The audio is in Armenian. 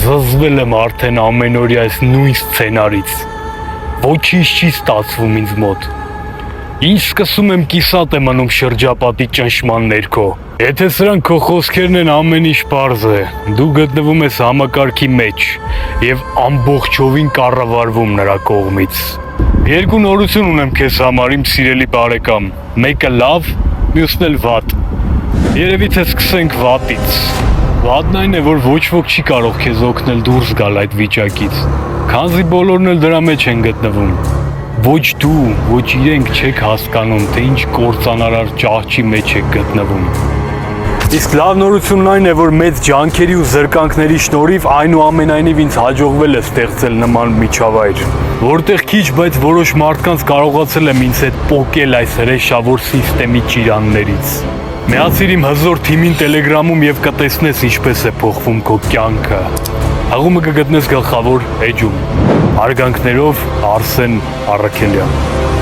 Զզվել եմ արդեն ամենօրյա այս նույն սցենարից։ Ոչինչ չի ստացվում ինձ մոտ։ Ինչ սկսում եմ կիսատ եմ անում շրջապատի ճնշման ներքո։ Եթե սրանք քո խոսքերն են, ամեն ինչ պարզ է։ Դու գտնվում ես համակարգի մեջ եւ ամբողջովին կառավարվում նրա կողմից։ Երկու նորություն ունեմ քեզ համար, իմ սիրելի բարեկամ։ Մեկը լավ, մյուսն էլ վատ։ Երևի թե սկսենք վատից։ Վատն այն է, որ ոչ ոք չի կարող քեզ օգնել դուրս գալ այդ վիճակից, քանզի բոլորն էլ դրա մեջ են գտնվում։ Ոչ դու, ոչ իրենք չեք հասկանում, թե ինչ կործանարար ճահճի մեջ եք գտնվում։ Իսկ լավ նորությունն այն է, որ մեծ ջանքերի ու զրկանքների շնորհիվ այնուամենայնիվ ինձ հաջողվել է ստեղծել նման միջավայր, որտեղ քիչ, բայց որոշ մարդկանց կարողացել եմ ինձ հետ պոկել այս հրեշավոր սիստեմի ճիրաններից։ Միացիր իմ հզոր թիմին Telegram-ում եւ կտեսնես ինչպես է փոխվում քո կյանքը։ Հաղումը կգտնես գլխավոր էջում։ Հարգանքներով Արսեն Առաքելյան։